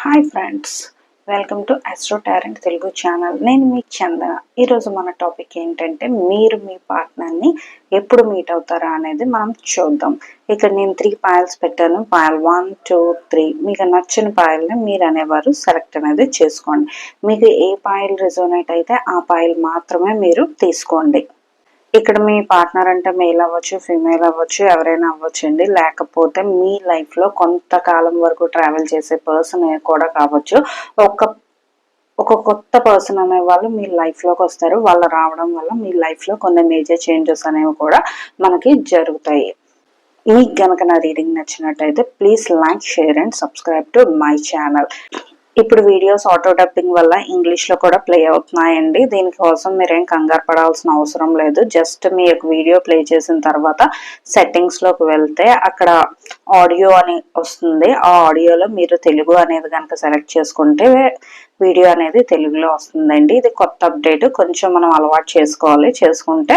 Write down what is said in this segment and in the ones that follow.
Hi friends, welcome to astro tarot Telugu channel. నేను మీ చందన. ఈరోజు మన టాపిక్ ఏంటంటే మీరు మీ పార్ట్నర్ని ఎప్పుడు మీట్ అవుతారా అనేది మనం చూద్దాం. ఇక్కడ నేను 3 పాయల్స్ పెట్టాను. పాయల్ 1, 2, 3. మీకు నచ్చిన పాయల్ని మీరు అనేవారు సెలెక్ట్ అనేది చేసుకోండి. మీకు ఏ పాయల్ రెజోనేట్ అయితే ఆ పాయల్ మాత్రమే మీరు తీసుకోండి. ఇక్కడ మీ పార్ట్నర్ అంటే మేల్ అవ్వచ్చు, ఫీమేల్ అవ్వచ్చు, ఎవరైనా అవ్వచ్చండి. లేకపోతే మీ లైఫ్లో కొంతకాలం వరకు ట్రావెల్ చేసే పర్సన్ కూడా కావచ్చు. ఒక కొత్త పర్సన్ అనే వాళ్ళు మీ లైఫ్లోకి వస్తారు. వాళ్ళు రావడం వల్ల మీ లైఫ్లో కొన్ని మేజర్ చేంజెస్ అనేవి కూడా మనకి జరుగుతాయి. మీకు గనక నా రీడింగ్ నచ్చినట్టయితే please like, share and subscribe to my channel. ఇప్పుడు వీడియోస్ ఆటో డబ్బింగ్ వల్ల ఇంగ్లీష్లో కూడా ప్లే అవుతున్నాయండి. దీనికోసం మీరేం కంగారు పడాల్సిన అవసరం లేదు. జస్ట్ మీ యొక్క వీడియో ప్లే చేసిన తర్వాత సెట్టింగ్స్లోకి వెళ్తే అక్కడ ఆడియో అని వస్తుంది. ఆ ఆడియోలో మీరు తెలుగు అనేది కనుక సెలెక్ట్ చేసుకుంటే వీడియో అనేది తెలుగులో వస్తుందండి. ఇది కొత్త అప్డేట్, కొంచెం మనం అలవాటు చేసుకుంటే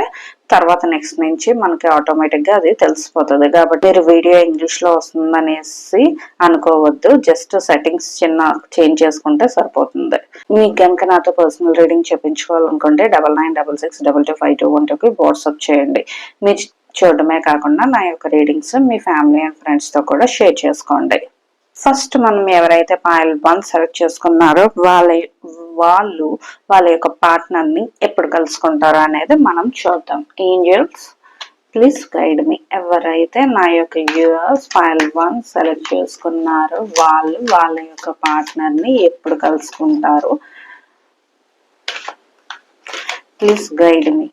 తర్వాత నెక్స్ట్ నుంచి మనకి ఆటోమేటిక్గా అది తెలిసిపోతుంది. కాబట్టి మీరు వీడియో ఇంగ్లీష్లో వస్తుందనేసి అనుకోవద్దు. జస్ట్ సెట్టింగ్స్ చిన్న చేంజ్ చేసుకుంటే సరిపోతుంది. మీకు కనుక నాతో పర్సనల్ రీడింగ్ చెప్పించుకోవాలనుకుంటే 9966225212కి వాట్సాప్ చేయండి. మీరు చూడడమే కాకుండా నా యొక్క రీడింగ్స్ మీ ఫ్యామిలీ అండ్ ఫ్రెండ్స్తో కూడా షేర్ చేసుకోండి. ఫస్ట్ మనం ఎవరైతే పాయల్ 1 సెలెక్ట్ చేసుకున్నారో వాళ్ళు వాళ్ళ యొక్క పార్ట్నర్ని ఎప్పుడు కలుసుకుంటారో అనేది మనం చూద్దాం. ఏంజల్స్ ప్లీజ్ గైడ్ మీ. ఎవరైతే నా యొక్క యూఎస్ పాయల్ 1 సెలెక్ట్ చేసుకున్నారో వాళ్ళు వాళ్ళ యొక్క పార్ట్నర్ని ఎప్పుడు కలుసుకుంటారు, please guide me.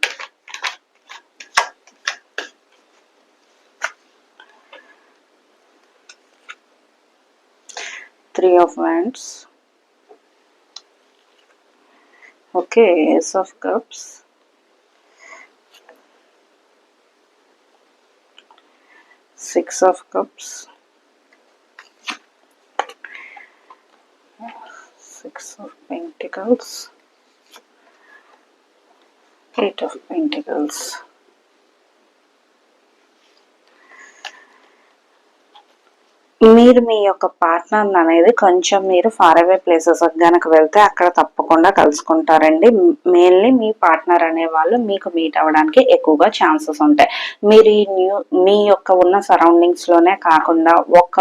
Three of Wands. Okay, Ace of Cups. Six of Cups. Six of Pentacles. Eight of Pentacles. మీరు మీ యొక్క పార్ట్నర్ అనేది కొంచెం మీరు ఫార్ అవే ప్లేసెస్ కనుక వెళ్తే అక్కడ తప్పకుండా కలుసుకుంటారండి. మెయిన్లీ మీ పార్ట్నర్ అనే వాళ్ళు మీకు మీట్ అవ్వడానికి ఎక్కువగా ఛాన్సెస్ ఉంటాయి. మీరు మీ యొక్క ఉన్న సరౌండింగ్స్ లోనే కాకుండా ఒక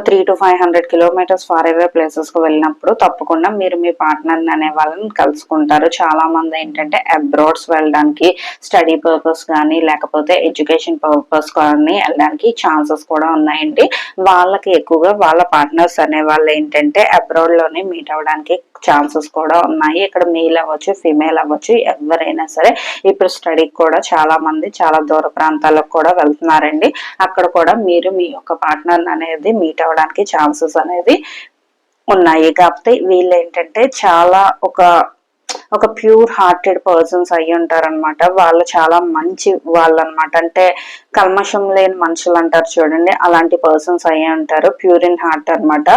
3 to 500 kilometres far away places కు వెళ్ళినప్పుడు తప్పకుండా మీరు మీ పార్ట్నర్ అనే వాళ్ళని కలుసుకుంటారు. చాలా మంది ఏంటంటే అబ్రాడ్స్ వెళ్ళడానికి, స్టడీ పర్పస్ కానీ లేకపోతే ఎడ్యుకేషన్ పర్పస్ కానీ వెళ్ళడానికి ఛాన్సెస్ కూడా ఉన్నాయండి. వాళ్ళకి ఎక్కువగా వాళ్ళ పార్ట్నర్స్ అనే వాళ్ళు ఏంటంటే అబ్రాడ్ లోనే మీట్ అవ్వడానికి ఛాన్సెస్ కూడా ఉన్నాయి. ఇక్కడ మేల్ అవ్వచ్చు, ఫీమేల్ అవ్వచ్చు, ఎవరైనా సరే ఇప్పుడు స్టడీకి కూడా చాలా మంది చాలా దూర ప్రాంతాలకు కూడా వెళ్తున్నారండి. అక్కడ కూడా మీరు మీ యొక్క పార్ట్నర్ అనేది మీట్ అవ్వడానికి ఛాన్సెస్ అనేది ఉన్నాయి. కాకపోతే వీళ్ళు ఏంటంటే చాలా ఒక ప్యూర్ హార్టెడ్ పర్సన్స్ అయ్యి ఉంటారనమాట. వాళ్ళు చాలా మంచి వాళ్ళు అనమాట. అంటే కల్మషం లేని మనుషులు అంటారు చూడండి, అలాంటి పర్సన్స్ అయ్యి ఉంటారు. ప్యూర్ ఇన్ హార్ట్ అనమాట.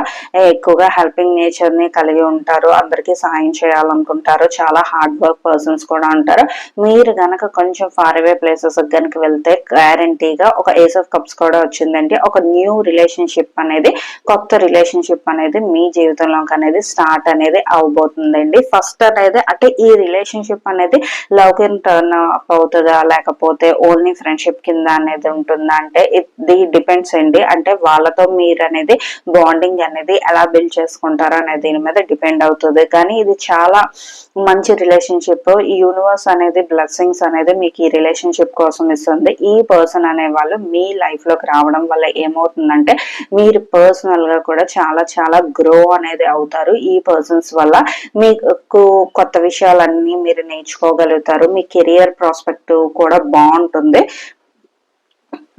ఎక్కువగా హెల్పింగ్ నేచర్ ని కలిగి ఉంటారు. అందరికీ సాయం చేయాలనుకుంటారు. చాలా హార్డ్ వర్క్ పర్సన్స్ కూడా ఉంటారు. మీరు గనక కొంచెం ఫార్ అవే ప్లేసెస్ కనుక వెళ్తే గ్యారంటీగా ఒక ఏస్ ఆఫ్ కప్స్ కూడా వచ్చిందండి. ఒక న్యూ రిలేషన్షిప్ అనేది, కొత్త రిలేషన్షిప్ అనేది మీ జీవితంలోకి అనేది స్టార్ట్ అనేది అవబోతుందండి. ఫస్ట్ అనేది అంటే ఈ రిలేషన్షిప్ అనేది లవ్ కింద టర్న్ అప్ అవుతుందా లేకపోతే ఓన్లీ ఫ్రెండ్షిప్ కింద అనేది ఉంటుందా అంటే ఇది డిపెండ్స్ అండి. అంటే వాళ్ళతో మీరు అనేది బాండింగ్ అనేది ఎలా బిల్డ్ చేసుకుంటారో అనే దీని మీద డిపెండ్ అవుతుంది. కానీ ఇది చాలా మంచి రిలేషన్షిప్. ఈ యూనివర్స్ అనేది బ్లెస్సింగ్స్ అనేది మీకు ఈ రిలేషన్షిప్ కోసం ఇస్తుంది. ఈ పర్సన్ అనే వాళ్ళు మీ లైఫ్ లోకి రావడం వల్ల ఏమవుతుందంటే మీరు పర్సనల్ గా కూడా చాలా చాలా గ్రో అనేది అవుతారు. ఈ పర్సన్స్ వల్ల మీకు కొత్త విషయాలన్నీ మీరు నేర్చుకోగలుగుతారు. మీ కెరియర్ ప్రాస్పెక్టివ్ కూడా బాగుంటుంది.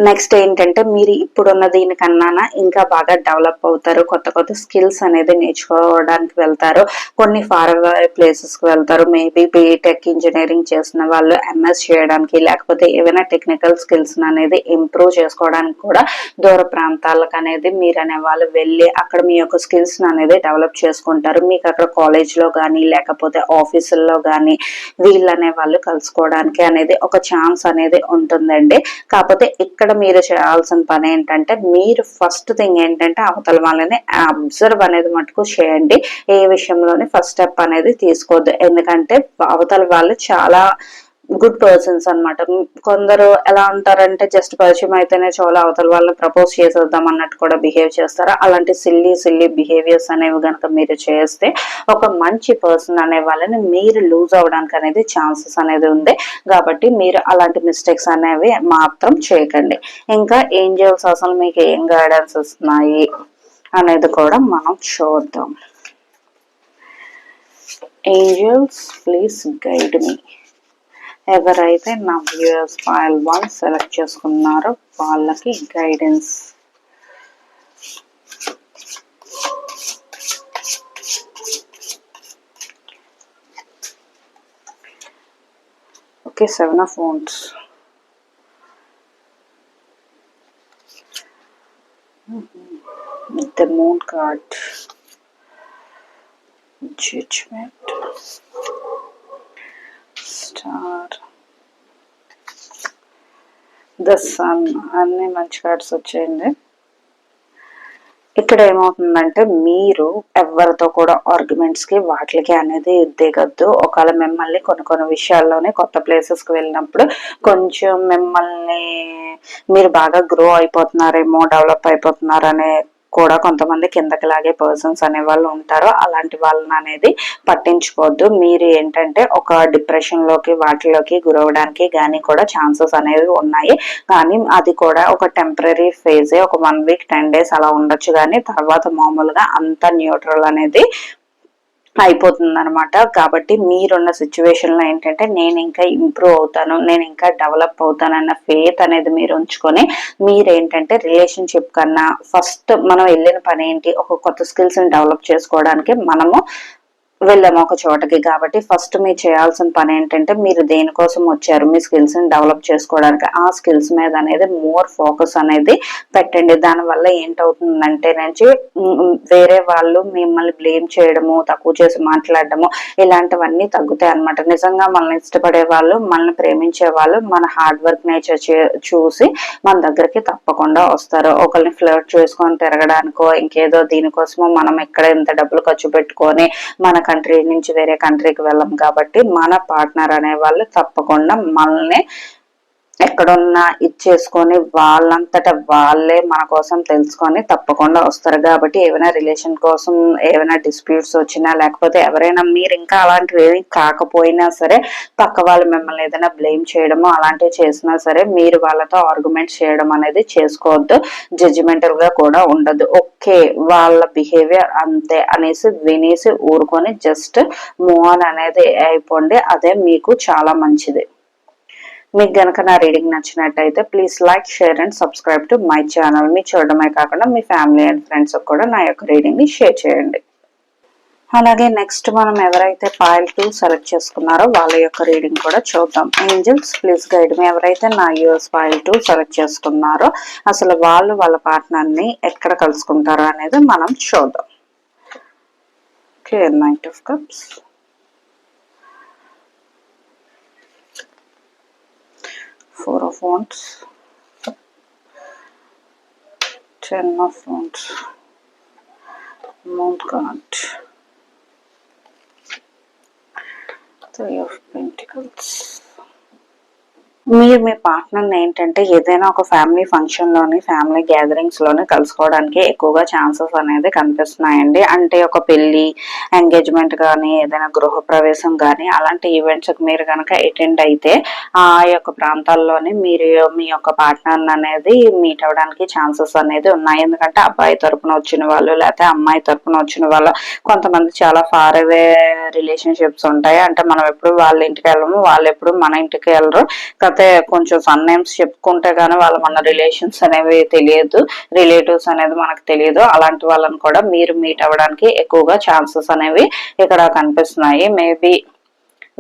నెక్స్ట్ ఏంటంటే మీరు ఇప్పుడున్న దీనికన్నా ఇంకా బాగా డెవలప్ అవుతారు. కొత్త కొత్త స్కిల్స్ అనేది నేర్చుకోవడానికి వెళ్తారు. కొన్ని ఫార్ అవే ప్లేసెస్ కి వెళ్తారు. మేబీ బీటెక్ ఇంజనీరింగ్ చేసిన వాళ్ళు ఎంఎస్ చేయడానికి లేకపోతే ఏవైనా టెక్నికల్ స్కిల్స్ అనేది ఇంప్రూవ్ చేసుకోవడానికి కూడా దూర ప్రాంతాలకు అనేది మీరు అనే వాళ్ళు వెళ్ళి అక్కడ మీ యొక్క స్కిల్స్ అనేది డెవలప్ చేసుకుంటారు. మీకు అక్కడ కాలేజ్ లో కానీ లేకపోతే ఆఫీసుల్లో కానీ వీళ్ళు అనే వాళ్ళు కలుసుకోవడానికి అనేది ఒక ఛాన్స్ అనేది ఉంటుందండి. కాకపోతే ఇక్కడ ఇక్కడ మీరు చేయాల్సిన పని ఏంటంటే, మీరు ఫస్ట్ థింగ్ ఏంటంటే అవతల వాళ్ళని అబ్జర్వ్ అనేది మటుకు చేయండి. ఏ విషయంలోని ఫస్ట్ స్టెప్ అనేది తీసుకోవద్దు. ఎందుకంటే అవతల వాళ్ళు చాలా గుడ్ పర్సన్స్ అనమాట. కొందరు ఎలా ఉంటారంటే జస్ట్ పరిచయం అయితేనే చాలా అవతల వాళ్ళని ప్రపోజ్ చేసేద్దాం అన్నట్టు కూడా బిహేవ్ చేస్తారు. అలాంటి సిల్లీ బిహేవియర్స్ అనేవి కనుక మీరు చేస్తే ఒక మంచి పర్సన్ అనే వాళ్ళని మీరు లూజ్ అవడానికి అనేది ఛాన్సెస్ అనేది ఉంది. కాబట్టి మీరు అలాంటి మిస్టేక్స్ అనేవి మాత్రం చేయకండి. ఇంకా ఏంజల్స్ అసలు మీకు ఏం గైడెన్స్ ఇస్తున్నాయి అనేది కూడా మనం చూద్దాం. ఏంజల్స్ ప్లీజ్ గైడ్ మీ. ఎవరైతే నా వ్యూయర్స్ ఫైల్ 1 సెలెక్ట్ చేసుకున్నారో వాళ్ళకి guidance. Okay, 7 of Wands. The Moon card. Judgment. Star. The Sun. అన్ని మంచి కార్డ్స్ వచ్చాయండి. ఇక్కడ ఏమవుతుందంటే మీరు ఎవరితో కూడా ఆర్గ్యుమెంట్స్ కి వాటికి అనేది దిగద్దు. ఒకవేళ మిమ్మల్ని కొన్ని విషయాల్లోనే కొత్త ప్లేసెస్ కి వెళ్ళినప్పుడు కొంచెం మిమ్మల్ని మీరు బాగా గ్రో అయిపోతున్నారేమో, డెవలప్ అయిపోతున్నారనే కూడా కొంతమంది కిందకి లాగే పర్సన్స్ అనే వాళ్ళు ఉంటారు. అలాంటి వాళ్ళని అనేది పట్టించుకోవద్దు. మీరు ఏంటంటే ఒక డిప్రెషన్ లోకి వాటిలోకి గురవడానికి కానీ కూడా ఛాన్సెస్ అనేవి ఉన్నాయి. కానీ అది కూడా ఒక టెంపరీ ఫేజే, ఒక 1 week 10 days అలా ఉండొచ్చు. కానీ తర్వాత మామూలుగా అంత న్యూట్రల్ అనేది అయిపోతుంది అనమాట. కాబట్టి మీరున్న సిచ్యువేషన్ లో ఏంటంటే నేను ఇంకా ఇంప్రూవ్ అవుతాను, నేను ఇంకా డెవలప్ అవుతాను అన్న ఫేత్ అనేది మీరు ఉంచుకొని మీరేంటంటే రిలేషన్షిప్ కన్నా ఫస్ట్ మనం వెళ్ళిన పని ఏంటి, ఒక కొత్త స్కిల్స్ ని డెవలప్ చేసుకోవడానికి మనము వెళ్ళాము ఒక చోటకి. కాబట్టి ఫస్ట్ మీరు చేయాల్సిన పని ఏంటంటే మీరు దేనికోసం వచ్చారు, మీ స్కిల్స్ ని డెవలప్ చేసుకోవడానికి. ఆ స్కిల్స్ మీద అనేది మోర్ ఫోకస్ అనేది పెట్టండి. దానివల్ల ఏంటవుతుందంటే నుంచి వేరే వాళ్ళు మిమ్మల్ని బ్లేమ్ చేయడము, తక్కువ చేసి మాట్లాడడము ఇలాంటివన్నీ తగ్గుతాయి అనమాట. నిజంగా మనల్ని ఇష్టపడే వాళ్ళు, మనల్ని ప్రేమించే వాళ్ళు మన హార్డ్ వర్క్ నేచర్ చూసి మన దగ్గరికి తప్పకుండా వస్తారు. ఒకరిని ఫ్లర్ట్ చేసుకొని తిరగడానికో ఇంకేదో దీనికోసమో మనం ఎక్కడ ఎంత డబ్బులు ఖర్చు పెట్టుకొని మన కంట్రీ నుంచి వేరే కంట్రీకి వెళ్ళం. కాబట్టి మన పార్ట్నర్ అనే వాళ్ళు తప్పకుండా మనల్ని ఎక్కడున్నా ఇచ్చేసుకొని వాళ్ళంతటా వాళ్ళే మన కోసం తెలుసుకొని తప్పకుండా వస్తారు. కాబట్టి ఏమైనా రిలేషన్ కోసం ఏమైనా డిస్ప్యూట్స్ వచ్చినా లేకపోతే ఎవరైనా మీరు ఇంకా అలాంటివి ఏమి కాకపోయినా సరే పక్క వాళ్ళు మిమ్మల్ని ఏదైనా బ్లేమ్ చేయడము అలాంటివి చేసినా సరే మీరు వాళ్ళతో ఆర్గ్యుమెంట్ చేయడం అనేది చేసుకోవద్దు. జడ్జిమెంటల్ గా కూడా ఉండదు. ఓకే వాళ్ళ బిహేవియర్ అంతే అనేసి వినేసి ఊరుకొని జస్ట్ మూవ్ ఆన్ అనేది అయిపోండి. అదే మీకు చాలా మంచిది. మీకు గనక నా రీడింగ్ నచ్చినట్టయితే please like, share and subscribe to my channel. మీ చూడడమే కాకుండా మీ ఫ్యామిలీ అండ్ ఫ్రెండ్స్ కూడా నా యొక్క రీడింగ్ ని షేర్ చేయండి. అలాగే నెక్స్ట్ మనం ఎవరైతే పైల్ 2 సెలెక్ట్ చేసుకున్నారో వాళ్ళ యొక్క రీడింగ్ కూడా చూద్దాం. ఏంజల్స్ ప్లీజ్ గైడ్ మీ. ఎవరైతే నా యూఎస్ పైల్ 2 సెలెక్ట్ చేసుకున్నారో అసలు వాళ్ళు వాళ్ళ పార్ట్నర్ ని ఎక్కడ కలుసుకుంటారో అనేది మనం చూద్దాం. Okay, knight of cups, 4 of Wands, 10 of Wands, Moon card, 3 of Pentacles. మీరు మీ పార్ట్నర్ ఏంటంటే ఏదైనా ఒక ఫ్యామిలీ ఫంక్షన్ లోని, ఫ్యామిలీ గ్యాదరింగ్స్ లోని కలుసుకోవడానికి ఎక్కువగా ఛాన్సెస్ అనేది కనిపిస్తున్నాయండి. అంటే ఒక పెళ్లి, ఎంగేజ్మెంట్ కానీ ఏదైనా గృహ ప్రవేశం కానీ అలాంటి ఈవెంట్స్ మీరు కనుక అటెండ్ అయితే ఆ యొక్క ప్రాంతాల్లోని మీరు మీ యొక్క పార్ట్నర్ అనేది మీట్ అవ్వడానికి ఛాన్సెస్ అనేది ఉన్నాయి. ఎందుకంటే అబ్బాయి తరపున వచ్చిన వాళ్ళు లేకపోతే అమ్మాయి తరపున వచ్చిన వాళ్ళు, కొంతమంది చాలా ఫార్ అవే రిలేషన్షిప్స్ ఉంటాయి. అంటే మనం ఎప్పుడు వాళ్ళ ఇంటికి వెళ్ళము, వాళ్ళు ఎప్పుడు మన ఇంటికి వెళ్ళరు. కాకపోతే కొంచెం సన్ నేమ్స్ చెప్పుకుంటే గానీ వాళ్ళ మన రిలేషన్స్ అనేవి తెలియదు, రిలేటివ్స్ అనేది మనకు తెలియదు. అలాంటి వాళ్ళని కూడా మీరు మీట్ అవ్వడానికి ఎక్కువగా ఛాన్సెస్ అనేవి ఇక్కడ కనిపిస్తున్నాయి. మేబీ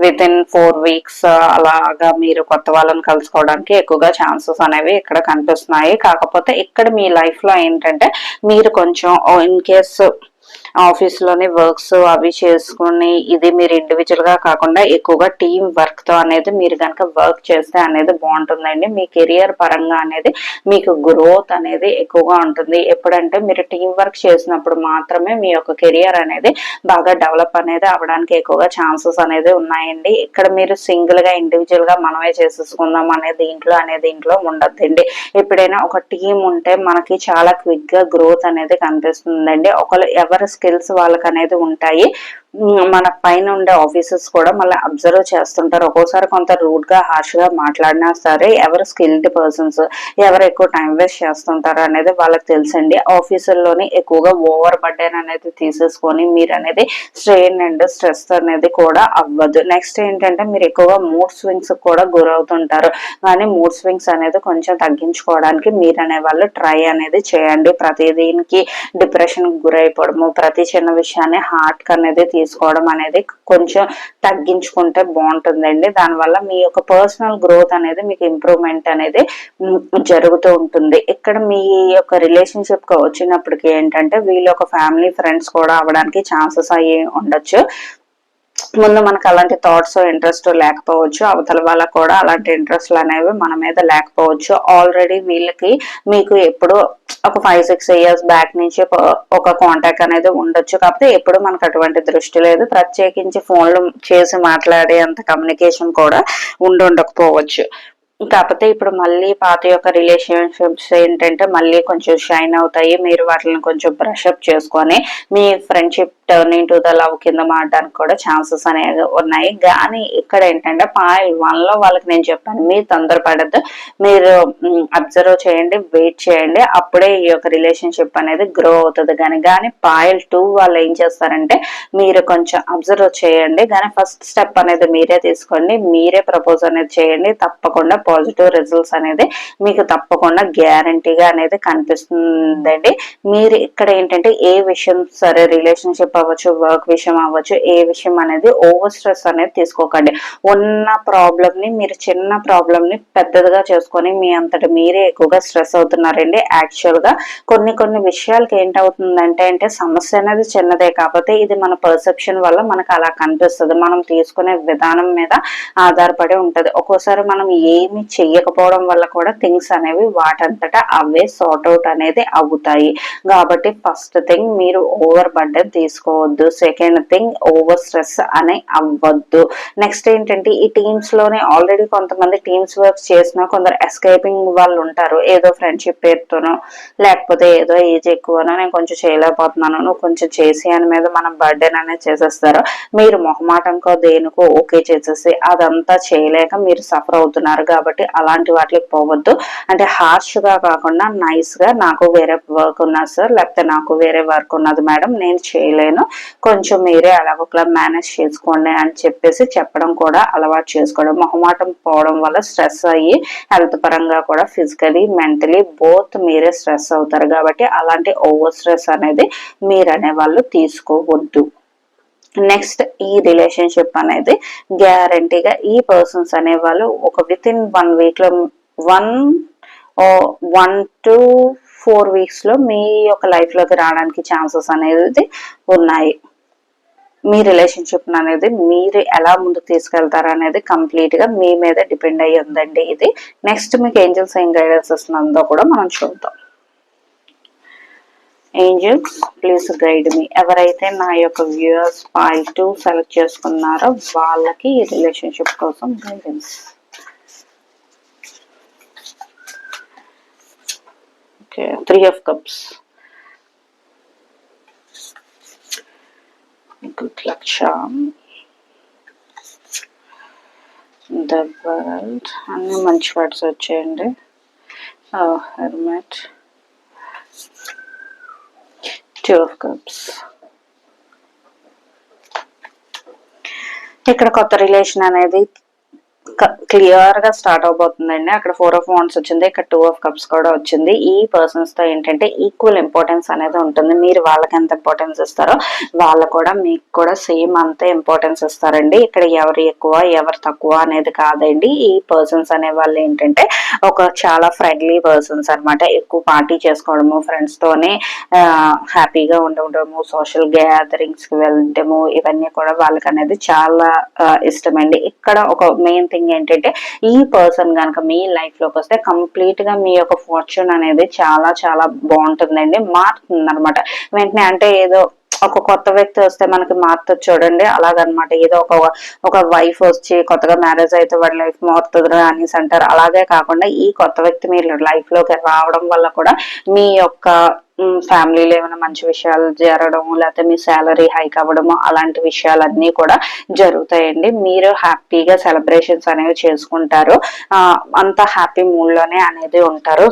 విత్ ఇన్ 4 weeks అలాగా మీరు కొత్త వాళ్ళని కలుసుకోవడానికి ఎక్కువగా ఛాన్సెస్ అనేవి ఇక్కడ కనిపిస్తున్నాయి. కాకపోతే ఇక్కడ మీ లైఫ్ లో ఏంటంటే మీరు కొంచెం ఇన్ కేస్ ఆఫీస్ లోని వర్క్స్ అవి చేసుకుని ఇది మీరు ఇండివిజువల్ గా కాకుండా ఎక్కువగా టీం వర్క్ తో అనేది మీరు కనుక వర్క్ చేస్తే అనేది బాగుంటుందండి. మీ కెరియర్ పరంగా అనేది మీకు గ్రోత్ అనేది ఎక్కువగా ఉంటుంది. ఎప్పుడంటే మీరు టీం వర్క్ చేసినప్పుడు మాత్రమే మీ యొక్క కెరియర్ అనేది బాగా డెవలప్ అనేది అవ్వడానికి ఎక్కువగా ఛాన్సెస్ అనేది ఉన్నాయండి. ఇక్కడ మీరు సింగిల్ గా ఇండివిజువల్ గా మనమే చేసేసుకుందాం అనే దీంట్లో ఉండద్దండి. ఎప్పుడైనా ఒక టీం ఉంటే మనకి చాలా క్విక్ గా గ్రోత్ అనేది కనిపిస్తుందండి. ఎవరి స్కిల్స్ వాళ్ళకి అనేది ఉంటాయి. మన పైన ఉండే ఆఫీసర్స్ కూడా మళ్ళీ అబ్జర్వ్ చేస్తుంటారు. ఒక్కోసారి కొంత రూడ్ గా హార్ష్ గా మాట్లాడినా సరే ఎవరు స్కిల్డ్ పర్సన్స్ ఎవరు ఎక్కువ టైం వేస్ట్ చేస్తుంటారు అనేది వాళ్ళకి తెలుసండి. ఆఫీసుల్లోని ఎక్కువగా ఓవర్ బర్డెన్ అనేది తీసేసుకొని మీరు అనేది స్ట్రెయిన్ అండ్ స్ట్రెస్ అనేది కూడా అవ్వదు. నెక్స్ట్ ఏంటంటే మీరు ఎక్కువగా మూడ్ స్వింగ్స్ కూడా గురవుతుంటారు. కానీ మూడ్ స్వింగ్స్ అనేది కొంచెం తగ్గించుకోవడానికి మీరు అనే వాళ్ళు ట్రై అనేది చేయండి. ప్రతి దీనికి డిప్రెషన్ గురైపోవడము, ప్రతి చిన్న విషయాన్ని హార్ట్ కి అనేది తీసుకోవడం అనేది కొంచెం తగ్గించుకుంటే బాగుంటుందండి. దానివల్ల మీ యొక్క పర్సనల్ గ్రోత్ అనేది మీకు ఇంప్రూవ్మెంట్ అనేది జరుగుతూ ఉంటుంది. ఇక్కడ మీ యొక్క రిలేషన్షిప్ కి వచ్చినప్పటికీ ఏంటంటే వీళ్ళు ఒక ఫ్యామిలీ ఫ్రెండ్స్ కూడా అవడానికి ఛాన్సెస్ అయ్యి ఉండొచ్చు. ముందు మనకు అలాంటి థాట్స్ ఇంట్రెస్ట్ లేకపోవచ్చు, అవతల వాళ్ళకు కూడా అలాంటి ఇంట్రెస్ట్లు అనేవి మన మీద లేకపోవచ్చు. ఆల్రెడీ వీళ్ళకి మీకు ఎప్పుడు ఒక 5-6 ఇయర్స్ బ్యాక్ నుంచి ఒక కాంటాక్ట్ అనేది ఉండొచ్చు. కాకపోతే ఎప్పుడు మనకు అటువంటి దృష్టి లేదు. ప్రత్యేకించి ఫోన్లు చేసి మాట్లాడే అంత కమ్యూనికేషన్ కూడా ఉండకపోవచ్చు. కాకపోతే ఇప్పుడు మళ్ళీ పాత యొక్క రిలేషన్షిప్స్ ఏంటంటే మళ్ళీ కొంచెం షైన్ అవుతాయి. మీరు వాటిని కొంచెం బ్రషప్ చేసుకొని మీ friendship turning to the love కింద మారడానికి కూడా ఛాన్సెస్ అనేవి ఉన్నాయి. కానీ ఇక్కడ ఏంటంటే పార్ట్ 1 లో వాళ్ళకి నేను చెప్పాను, మీరు తొందరపడద్దు, మీరు అబ్జర్వ్ చేయండి, వెయిట్ చేయండి, అప్పుడే ఈ యొక్క రిలేషన్షిప్ అనేది గ్రో అవుతుంది. కానీ పార్ట్ 2 వాళ్ళు ఏం చేస్తారంటే మీరు కొంచెం అబ్జర్వ్ చేయండి, కానీ ఫస్ట్ స్టెప్ అనేది మీరే తీసుకోండి, మీరే ప్రపోజ్ అనేది చేయండి. తప్పకుండా పాజిటివ్ రిజల్ట్స్ అనేది మీకు తప్పకుండా గ్యారంటీగా అనేది కనిపిస్తుందండి. మీరు ఇక్కడ ఏంటంటే ఏ విషయం సరే రిలేషన్షిప్ అవ్వచ్చు, వర్క్ విషయం అవ్వచ్చు, ఏ విషయం అనేది ఓవర్ స్ట్రెస్ అనేది తీసుకోకండి. ఉన్న ప్రాబ్లమ్ ని మీరు చిన్న ప్రాబ్లమ్ ని పెద్దదిగా చేసుకొని మీ అంతటి మీరే ఎక్కువగా స్ట్రెస్ అవుతున్నారండి. యాక్చువల్ గా కొన్ని విషయాలకి ఏంటవుతుందంటే సమస్య అనేది చిన్నదే, కాకపోతే ఇది మన పర్సెప్షన్ వల్ల మనకు అలా కనిపిస్తుంది. మనం తీసుకునే విధానం మీద ఆధారపడి ఉంటది. ఒక్కోసారి మనం ఏమి చెయ్యకపోవడం వల్ల కూడా థింగ్స్ అనేవి వాటంతటా అవే సార్ట్ అవుట్ అనేది అవుతాయి. కాబట్టి ఫస్ట్ థింగ్ మీరు ఓవర్ బర్డెన్ తీసుకోవద్దు. సెకండ్ థింగ్ ఓవర్ స్ట్రెస్ అనే అవ్వద్దు. నెక్స్ట్ ఏంటంటే ఈ టీమ్స్ లోనే ఆల్రెడీ కొంతమంది టీమ్స్ వర్క్ చేసిన కొందరు ఎస్కేపింగ్ వాళ్ళు ఉంటారు. ఏదో ఫ్రెండ్షిప్ పేరుతోనో లేకపోతే ఏదో ఏజ్ ఎక్కువనో నేను కొంచెం చేయలేకపోతున్నాను, నువ్వు కొంచెం చేసి అని మీద మనం బర్డెన్ అనేది చేసేస్తారు. మీరు మొహమాటంకో దేనికో ఓకే చేసేసి అదంతా చేయలేక మీరు సఫర్ అవుతున్నారు. కాబట్టి అలాంటి వాటికి పోవద్దు. అంటే హార్ష్ గా కాకుండా నైస్ గా నాకు వేరే వర్క్ ఉన్నది సార్, లేకపోతే నాకు వేరే వర్క్ ఉన్నది మేడం, నేను చేయలేను, కొంచెం మీరే అలాగొకలా మేనేజ్ చేసుకోండి అని చెప్పేసి చెప్పడం కూడా అలవాటు చేసుకోవడం. మొహమాటం పోవడం వల్ల స్ట్రెస్ అయ్యి హెల్త్ పరంగా కూడా ఫిజికలీ మెంటలీ బోత్ మీరే స్ట్రెస్ అవుతారు. కాబట్టి అలాంటి ఓవర్ స్ట్రెస్ అనేది మీరు అనే వాళ్ళు తీసుకోవద్దు. నెక్స్ట్ ఈ రిలేషన్షిప్ అనేది గ్యారంటీగా ఈ పర్సన్స్ అనే వాళ్ళు ఒక వితిన్ 1 వీక్ లో 1 to 4 వీక్స్ లో మీ యొక్క లైఫ్ లోకి రావడానికి ఛాన్సెస్ అనేది ఉన్నాయి. మీ రిలేషన్షిప్ అనేది మీరు ఎలా ముందుకు తీసుకెళ్తారు అనేది కంప్లీట్ గా మీ మీద డిపెండ్ అయ్యి ఉందండి. ఇది నెక్స్ట్ మీకు ఏంజల్స్ ఏం గైడెన్స్ ఇస్తుందో కూడా మనం చూద్దాం. ఏంజల్స్ ప్లీజ్ గైడ్ మీ. ఎవరైతే నా యొక్క వ్యూయర్స్ పార్ట్ 2 సెలెక్ట్ చేసుకున్నారో వాళ్ళకి ఈ రిలేషన్షిప్ కోసం guidance. Okay, 3 of Cups, good luck charm, the world, అన్ని మంచి వర్డ్స్ వచ్చేయండి. హెర్మెట్, 2 of Cups. ఇక్కడ కొత్త రిలేషన్ అనేది క్లియర్ గా స్టార్ట్ అవబోతుందండి. అక్కడ 4 of Wands వచ్చింది, ఇక్కడ 2 of Cups కూడా వచ్చింది. ఈ పర్సన్స్ తో ఏంటంటే ఈక్వల్ ఇంపార్టెన్స్ అనేది ఉంటుంది. మీరు వాళ్ళకి ఎంత ఇంపార్టెన్స్ ఇస్తారో వాళ్ళు కూడా మీకు కూడా సేమ్ అంతే ఇంపార్టెన్స్ ఇస్తారండి. ఇక్కడ ఎవరు ఎక్కువ ఎవరు తక్కువ అనేది కాదండి. ఈ పర్సన్స్ అనే వాళ్ళు ఏంటంటే ఒక చాలా ఫ్రెండ్లీ పర్సన్స్ అనమాట. ఎక్కువ పార్టీ చేసుకోవడము, ఫ్రెండ్స్ తోనే హ్యాపీగా ఉండడము, సోషల్ గ్యాదరింగ్స్ కి వెళ్ళడము, ఇవన్నీ కూడా వాళ్ళకి అనేది చాలా ఇష్టమండి. ఇక్కడ ఒక మెయిన్ థింగ్ ఏంటంటే ఈ పర్సన్ కనుక మీ లైఫ్ లోకి వస్తే కంప్లీట్ గా మీ యొక్క ఫార్చ్యూన్ అనేది చాలా చాలా బాగుంటుందండి, మారుతుంది అనమాట వెంటనే. అంటే ఏదో ఒక కొత్త వ్యక్తి వస్తే మనకి మారుతుంది చూడండి, అలాగనమాట. ఏదో ఒక వైఫ్ వచ్చి కొత్తగా మ్యారేజ్ అయితే వాడి లైఫ్ మారుతుంది అనేసి అంటారు. అలాగే కాకుండా ఈ కొత్త వ్యక్తి మీ లైఫ్ లోకి రావడం వల్ల కూడా మీ యొక్క ఫ్యామిలీలో ఏమైనా మంచి విషయాలు జరగడము, లేకపోతే మీ శాలరీ హైక్ అవ్వడము, అలాంటి విషయాలన్నీ కూడా జరుగుతాయండి. మీరు హ్యాపీగా సెలబ్రేషన్స్ అనేవి చేసుకుంటారు, అంత హ్యాపీ మూడ్ లోనే అనేది ఉంటారు.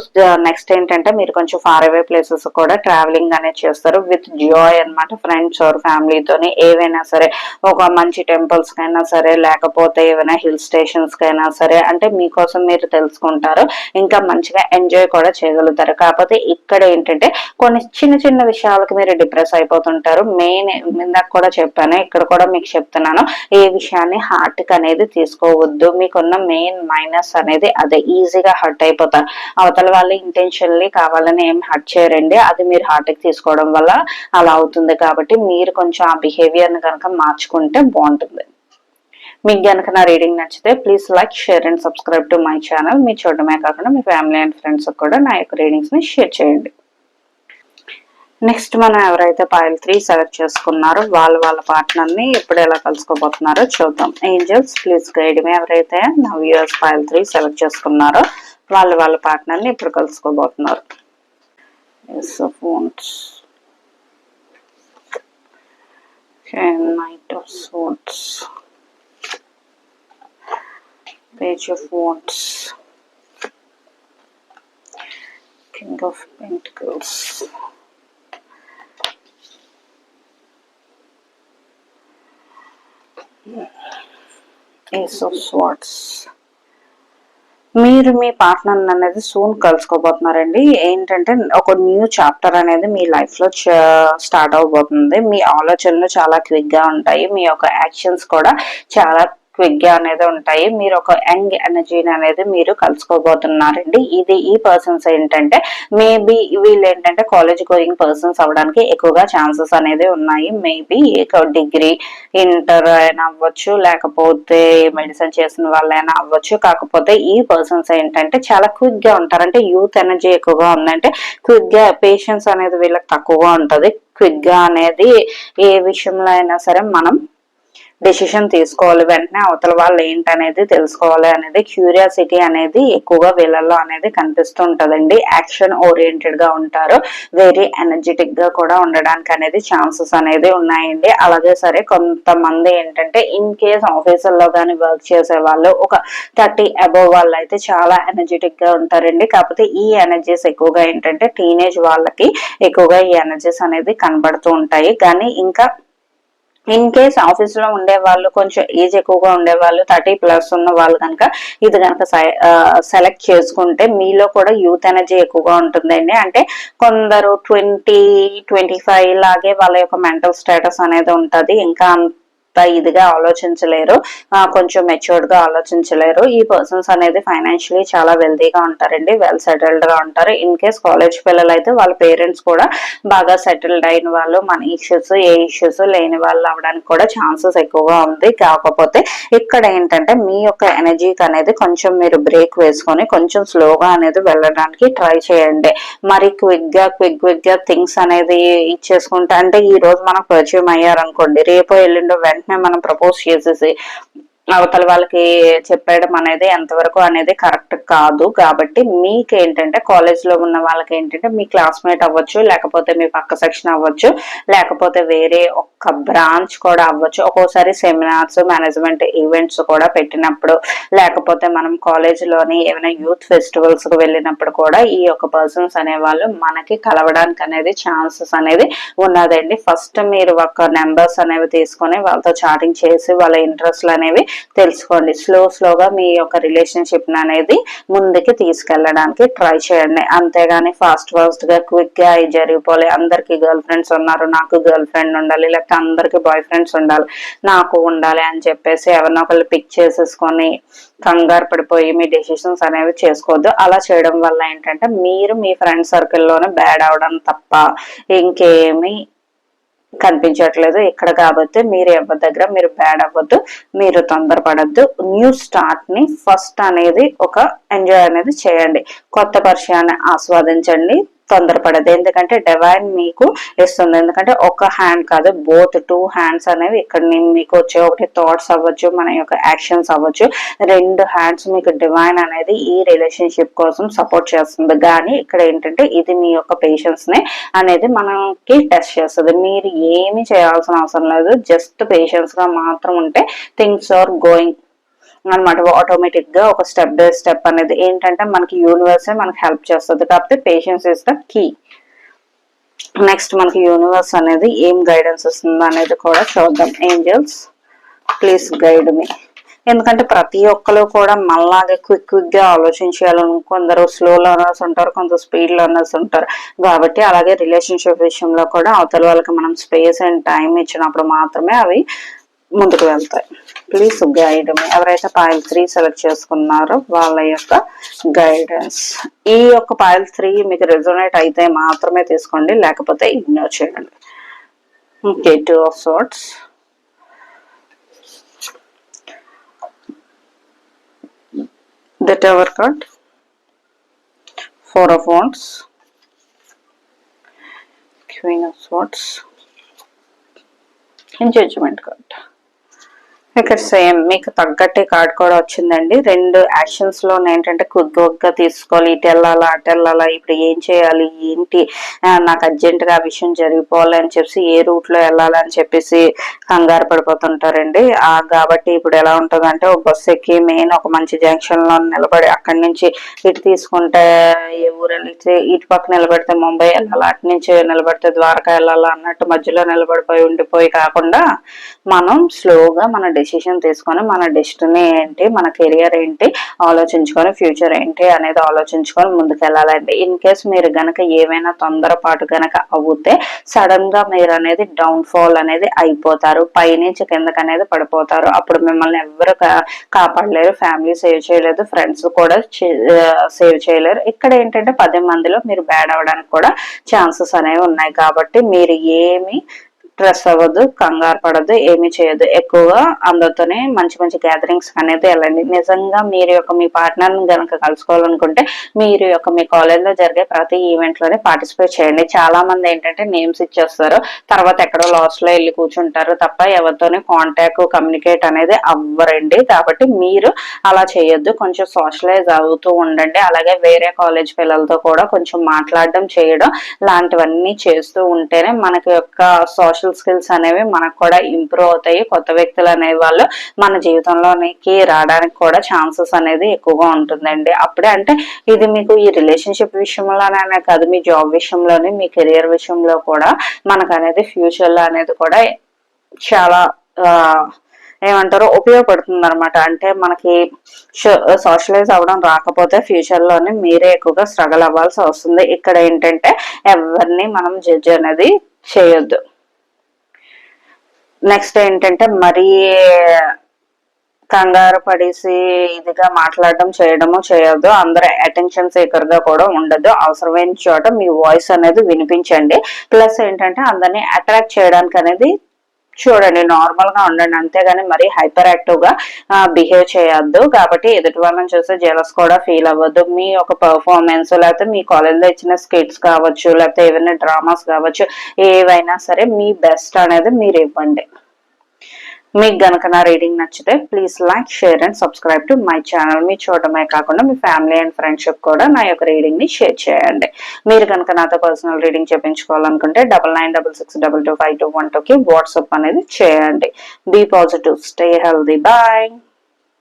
నెక్స్ట్ ఏంటంటే మీరు కొంచెం ఫార్ అవే ప్లేసెస్ కూడా ట్రావెలింగ్ అనేది చేస్తారు విత్ జాయ్ అనమాట. ఫ్రెండ్స్ ఆర్ ఫ్యామిలీతోనే ఏవైనా సరే, ఒక మంచి టెంపుల్స్ కైనా సరే, లేకపోతే ఏమైనా హిల్ స్టేషన్స్ కైనా సరే, అంటే మీకోసం మీరు తెలుసుకుంటారు, ఇంకా మంచిగా ఎంజాయ్ కూడా చేయగలుగుతారు. కాకపోతే ఇక్కడ ఏంటంటే కొన్ని చిన్న చిన్న విషయాలకు మీరు డిప్రెస్ అయిపోతుంటారు. మెయిన్ ఇందాక కూడా చెప్పాను, ఇక్కడ కూడా మీకు చెప్తున్నాను, ఏ విషయాన్ని హార్ట్ కి అనేది తీసుకోవద్దు. మీకున్న మెయిన్ మైనస్ అనేది అదే, ఈజీగా హర్ట్ అయిపోతారు. అవతల వాళ్ళు ఇంటెన్షనల్లీ కావాలని ఏం హర్ట్ చేయరండి, అది మీరు హార్ట్ కి తీసుకోవడం వల్ల అలా అవుతుంది. కాబట్టి మీరు కొంచెం ఆ బిహేవియర్ ని కనుక మార్చుకుంటే బాగుంటుంది. మీకు కనుక నా రీడింగ్ నచ్చితే please like, share and subscribe to my channel. మీరు చూడడమే కాకుండా మీ ఫ్యామిలీ అండ్ ఫ్రెండ్స్ కూడా నా యొక్క రీడింగ్స్ ని షేర్ చేయండి. నెక్స్ట్ మనం ఎవరైతే పైల్ 3 సెలెక్ట్ చేసుకున్నారో వాళ్ళ పార్ట్నర్ ని ఇప్పుడు ఎలా కలుసుకోబోతున్నారో చూద్దాం. ఏంజల్స్ ప్లీజ్ గైడ్ మీ. ఎవరైతే నా వ్యూయర్స్ పైల్ 3 సెలెక్ట్ చేసుకున్నారో వాళ్ళ పార్ట్నర్ ని ఇప్పుడు కలుసుకోబోతున్నారు. Knight of Swords, Page of Wands, King of Pentacles, Ace of Swords. మీరు మీ పార్ట్నర్ అనేది సూన్ కలుసుకోబోతున్నారండి. ఏంటంటే ఒక న్యూ చాప్టర్ అనేది మీ లైఫ్ లో స్టార్ట్ అవబోతుంది. మీ ఆలోచనలు చాలా క్విక్ గా ఉంటాయి, మీ యొక్క యాక్షన్స్ కూడా చాలా క్విక్ గా అనేది ఉంటాయి. మీరు ఒక యంగ్ ఎనర్జీని అనేది మీరు కలుసుకోబోతున్నారండి. ఈ పర్సన్స్ ఏంటంటే మేబీ వీళ్ళు ఏంటంటే కాలేజ్ గోయింగ్ పర్సన్స్ అవడానికి ఎక్కువగా ఛాన్సెస్ అనేది ఉన్నాయి. మేబీ డిగ్రీ ఇంటర్ అయినా అవ్వచ్చు, లేకపోతే మెడిసిన్ చేసిన వాళ్ళైనా అవ్వచ్చు. కాకపోతే ఈ పర్సన్స్ ఏంటంటే చాలా క్విక్ గా ఉంటారు. అంటే యూత్ ఎనర్జీ ఎక్కువగా ఉందంటే క్విక్ గా పేషెన్స్ అనేది వీళ్ళకి తక్కువగా ఉంటది. క్విక్ గా అనేది ఏ విషయంలో అయినా సరే మనం డెసిషన్ తీసుకోవాలి, వెంటనే అవతల వాళ్ళు ఏంటనేది తెలుసుకోవాలి అనేది క్యూరియాసిటీ అనేది ఎక్కువగా వీళ్ళల్లో అనేది కనిపిస్తూ ఉంటదండి. యాక్షన్ ఓరియంటెడ్ గా ఉంటారు, వెరీ ఎనర్జెటిక్ గా కూడా ఉండడానికి అనేది ఛాన్సెస్ అనేది ఉన్నాయండి. అలాగే సరే కొంతమంది ఏంటంటే ఇన్ కేస్ ఆఫీసుల్లో కానీ వర్క్ చేసే వాళ్ళు ఒక 30 అబోవ్ వాళ్ళు అయితే చాలా ఎనర్జెటిక్ గా ఉంటారండి. కాకపోతే ఈ ఎనర్జీస్ ఎక్కువగా ఏంటంటే టీనేజ్ వాళ్ళకి ఎక్కువగా ఈ ఎనర్జీస్ అనేది కనబడుతూ ఉంటాయి. కానీ ఇంకా ఇన్ కేస్ ఆఫీస్ లో ఉండే వాళ్ళు కొంచెం ఏజ్ ఎక్కువగా ఉండే వాళ్ళు 30+ ఉన్న వాళ్ళు కనుక ఇది కనుక సెలెక్ట్ చేసుకుంటే మీలో కూడా యూత్ ఎనర్జీ ఎక్కువగా ఉంటుందండి. అంటే కొందరు 20-25 లాగే వాళ్ళ యొక్క మెంటల్ స్టేటస్ అనేది ఉంటది. ఇంకా ఇదిగా ఆలోచించలేరు, కొంచెం మెచ్యూర్డ్ గా ఆలోచించలేరు. ఈ పర్సన్స్ అనేది ఫైనాన్షియలీ చాలా వెల్తీగా ఉంటారండి, వెల్ సెటిల్డ్ గా ఉంటారు. ఇన్ కేస్ కాలేజ్ పిల్లలు అయితే వాళ్ళ పేరెంట్స్ కూడా బాగా సెటిల్డ్ అయిన వాళ్ళు, మనీ ఇష్యూస్ ఏ ఇష్యూస్ లేని వాళ్ళు అవడానికి కూడా ఛాన్సెస్ ఎక్కువగా ఉంది. కాకపోతే ఇక్కడ ఏంటంటే మీ యొక్క ఎనర్జీకి అనేది కొంచెం మీరు బ్రేక్ వేసుకొని కొంచెం స్లోగా అనేది వెళ్ళడానికి ట్రై చేయండి. మరి క్విక్ గా థింగ్స్ అనేది ఇచ్చేసుకుంటే, అంటే ఈ రోజు మనకు పరిచయం అయ్యారనుకోండి, రేపు ఎల్లుండో వెంటనే మనం ప్రపోజ్ చేసేసి అవతల వాళ్ళకి చెప్పడం అనేది ఎంతవరకు అనేది కరెక్ట్ కాదు. కాబట్టి మీకేంటంటే కాలేజ్ లో ఉన్న వాళ్ళకి ఏంటంటే మీ క్లాస్మేట్ అవ్వచ్చు, లేకపోతే మీ పక్క సెక్షన్ అవ్వచ్చు, లేకపోతే వేరే ఒక్క ఒక బ్రాంచ్ కూడా అవ్వచ్చు. ఒక్కోసారి సెమినార్స్, మేనేజ్మెంట్ ఈవెంట్స్ కూడా పెట్టినప్పుడు, లేకపోతే మనం కాలేజీలోని ఏమైనా యూత్ ఫెస్టివల్స్ కు వెళ్ళినప్పుడు కూడా ఈ యొక్క పర్సన్స్ అనే వాళ్ళు మనకి కలవడానికి అనేది ఛాన్సెస్ అనేది ఉన్నదండి. ఫస్ట్ మీరు ఒక నెంబర్స్ అనేవి తీసుకొని వాళ్ళతో చాటింగ్ చేసి వాళ్ళ ఇంట్రెస్ట్లు అనేవి తెలుసుకోండి. స్లోగా మీ యొక్క రిలేషన్షిప్ అనేది ముందుకి తీసుకెళ్ళడానికి ట్రై చేయండి. అంతేగాని ఫాస్ట్ గా క్విక్ గా జరిగిపోలే అందరికి గర్ల్ ఫ్రెండ్స్ ఉన్నారు, నాకు గర్ల్ ఫ్రెండ్ ఉండాలి, లేకపోతే అందరికి బాయ్ ఫ్రెండ్స్ ఉండాలి, నాకు ఉండాలి అని చెప్పేసి ఎవరినో ఒకళ్ళు పిక్ చేసేసుకొని కంగారు పడిపోయి మీ డెసిషన్స్ అనేవి చేసుకోవద్దు. అలా చేయడం వల్ల ఏంటంటే మీరు మీ ఫ్రెండ్ సర్కిల్లోనే బ్యాడ్ అవడం తప్ప ఇంకేమి కనిపించట్లేదు ఇక్కడ. కాబట్టి మీరు ఎవరి దగ్గర మీరు బ్యాడ్ అవ్వద్దు, మీరు తొందరపడద్దు. న్యూ స్టార్ట్ ని ఫస్ట్ అనేది ఒక ఎంజాయ్ అనేది చేయండి, కొత్త పరిచయాన్ని ఆస్వాదించండి, తొందరపడదు. ఎందుకంటే డివైన్ మీకు ఇస్తుంది. ఎందుకంటే ఒక హ్యాండ్ కాదు, బోత్ 2 హ్యాండ్స్ అనేవి ఇక్కడ మీకు వచ్చే, ఒకటి థాట్స్ అవ్వచ్చు, మన యొక్క యాక్షన్స్ అవ్వచ్చు, 2 హ్యాండ్స్ మీకు డివైన్ అనేది ఈ రిలేషన్షిప్ కోసం సపోర్ట్ చేస్తుంది. కానీ ఇక్కడ ఏంటంటే ఇది మీ యొక్క పేషెన్స్ ని అనేది మనకి టెస్ట్ చేస్తుంది. మీరు ఏమి చేయాల్సిన అవసరం లేదు, జస్ట్ పేషెన్స్ గా మాత్రం ఉంటే థింగ్స్ ఆర్ గోయింగ్ అనమాట. ఆటోమేటిక్ గా ఒక స్టెప్ బై స్టెప్ అనేది ఏంటంటే మనకి యూనివర్స్ మనకి హెల్ప్ చేస్తుంది. కాకపోతే patience is the key. Next మనకి యూనివర్స్ అనేది ఏం గైడెన్స్ ఇస్తుందో అనేది కూడా చూద్దాం. Angels please guide me. ఎందుకంటే ప్రతి ఒక్కరు కూడా మనలాగే క్విక్ గా ఆలోచించాలని, కొందరు స్లో లర్నర్స్ ఉంటారు, కొందరు స్పీడ్ లర్నర్స్ ఉంటారు. కాబట్టి అలాగే రిలేషన్షిప్ విషయంలో కూడా అవతల వాళ్ళకి మనం స్పేస్ అండ్ టైం ఇచ్చినప్పుడు మాత్రమే అవి ముందుకు వెళ్తాయి. ప్లీజ్ గైడ్ మీ. ఎవరైతే పాయిల్ 3 సెలెక్ట్ చేసుకున్నారో వాళ్ళ యొక్క గైడెన్స్. ఈ యొక్క పాయిల్ 3 మీకు రెజోనేట్ అయితే మాత్రమే తీసుకోండి, లేకపోతే ఇగ్నోర్ చేయండి. Okay, 2 of swords, the Tower card, 4 of Wands, Queen of Swords, and Judgment card. ఇక్కడ సేమ్ మీకు తగ్గట్టే కార్డ్ కూడా వచ్చిందండి. 2 యాక్షన్స్ లో ఏంటంటే కుద్దుగా తీసుకోవాలి, ఇటు వెళ్ళాలా అటు వెళ్ళాలా, ఇప్పుడు ఏం చేయాలి ఏంటి, నాకు అర్జెంట్ గా ఆ విషయం జరిగిపోవాలి అని చెప్పి ఏ రూట్ లో వెళ్ళాలని చెప్పేసి కంగారు పడిపోతుంటారండి. కాబట్టి ఇప్పుడు ఎలా ఉంటుందంటే ఒక బస్సు ఎక్కి మెయిన్ ఒక మంచి జంక్షన్ లో నిలబడి అక్కడి నుంచి ఇటు తీసుకుంటే ఏ ఊరు వెళ్తే ఇటు పక్క నిలబడితే ముంబై వెళ్ళాలా, అటు నుంచి నిలబడితే ద్వారకా వెళ్ళాలా అన్నట్టు మధ్యలో నిలబడిపోయి ఉండిపోయి కాకుండా మనం స్లోగా మన డెసిషన్ తీసుకొని మన డెస్టినీ ఏంటి, మన కెరియర్ ఏంటి ఆలోచించుకొని, ఫ్యూచర్ ఏంటి అనేది ఆలోచించుకొని ముందుకు వెళ్ళాలండి. ఇన్ కేస్ మీరు గనక ఏమైనా తొందరపాటు గనక అవుతే సడన్ గా మీరు అనేది డౌన్ ఫాల్ అనేది అయిపోతారు, పైనుంచి కిందకి అనేది పడిపోతారు. అప్పుడు మిమ్మల్ని ఎవరు కాపాడలేరు, ఫ్యామిలీ సేవ్ చేయలేదు, ఫ్రెండ్స్ కూడా సేవ్ చేయలేరు. ఇక్కడ ఏంటంటే 10 మందిలో మీరు బ్యాడ్ అవడానికి కూడా ఛాన్సెస్ అనేవి ఉన్నాయి. కాబట్టి మీరు ఏమి స్ట్రెస్ అవ్వద్దు, కంగారు పడద్దు, ఏమి చేయొద్దు. ఎక్కువగా అందరితోనే మంచి గ్యాదరింగ్స్ అనేది వెళ్ళండి. నిజంగా మీరు యొక్క మీ పార్ట్నర్ ని కనుక కలుసుకోవాలనుకుంటే మీరు యొక్క మీ కాలేజ్ లో జరిగే ప్రతి ఈవెంట్ లోనే పార్టిసిపేట్ చేయండి. చాలా మంది ఏంటంటే నేమ్స్ ఇచ్చేస్తారు, తర్వాత ఎక్కడో లాస్ట్ లో వెళ్ళి కూర్చుంటారు తప్ప ఎవరితోనే కాంటాక్ట్ కమ్యూనికేట్ అనేది అవ్వరండి. కాబట్టి మీరు అలా చేయొద్దు, కొంచెం సోషలైజ్ అవుతూ ఉండండి. అలాగే వేరే కాలేజ్ పిల్లలతో కూడా కొంచెం మాట్లాడడం చేయడం లాంటివన్నీ చేస్తూ ఉంటేనే మనకి యొక్క సోషల్ స్కిల్స్ అనేవి మనకు కూడా ఇంప్రూవ్ అవుతాయి. కొత్త వ్యక్తులు అనే వాళ్ళు మన జీవితంలోనికి రావడానికి కూడా ఛాన్సెస్ అనేది ఎక్కువగా ఉంటుందండి. అప్పుడే అంటే ఇది మీకు ఈ రిలేషన్షిప్ విషయంలోనే కాదు, మీ జాబ్ విషయంలోని, మీ కెరియర్ విషయంలో కూడా మనకు అనేది ఫ్యూచర్ లో అనేది కూడా చాలా ఏమంటారు ఉపయోగపడుతుంది అనమాట. అంటే మనకి సోషలైజ్ అవ్వడం రాకపోతే ఫ్యూచర్ లోనే మీరే ఎక్కువగా స్ట్రగుల్ అవ్వాల్సి వస్తుంది. ఇక్కడ ఏంటంటే ఎవరిని మనం జడ్జ్ అనేది చేయొద్దు. నెక్స్ట్ ఏంటంటే మరీ కంగారు పడేసి ఇదిగా మాట్లాడడం చేయడము చేయొద్దు. అందరూ అటెన్షన్ సీకర్ గా కూడా ఉండదు. అవసరమైన చోట మీ వాయిస్ అనేది వినిపించండి. ప్లస్ ఏంటంటే అందరినీ అట్రాక్ట్ చేయడానికి అనేది చూడండి, నార్మల్ గా ఉండండి, అంతేగాని మరీ హైపర్ యాక్టివ్ గా బిహేవ్ చేయొద్దు. కాబట్టి ఎదుటి వాళ్ళని చూస్తే జెలస్ కూడా ఫీల్ అవ్వద్దు. మీ యొక్క పర్ఫార్మెన్స్ లేకపోతే మీ కాలేజ్ లో ఇచ్చిన స్కిట్స్ కావచ్చు, లేకపోతే ఏవైనా డ్రామాస్ కావచ్చు, ఏవైనా సరే మీ బెస్ట్ అనేది మీరు ఇవ్వండి. మీకు గనక నా రీడింగ్ నచ్చితే please like, share and subscribe to my channel. మీ చూడటమే కాకుండా మీ ఫ్యామిలీ అండ్ ఫ్రెండ్షిప్ కూడా నా యొక్క రీడింగ్ ని షేర్ చేయండి. మీరు కనుక నాతో పర్సనల్ రీడింగ్ చేయించుకోవాలనుకుంటే 9966225212కి వాట్సాప్ అనేది చేయండి. Be positive, stay healthy, bye.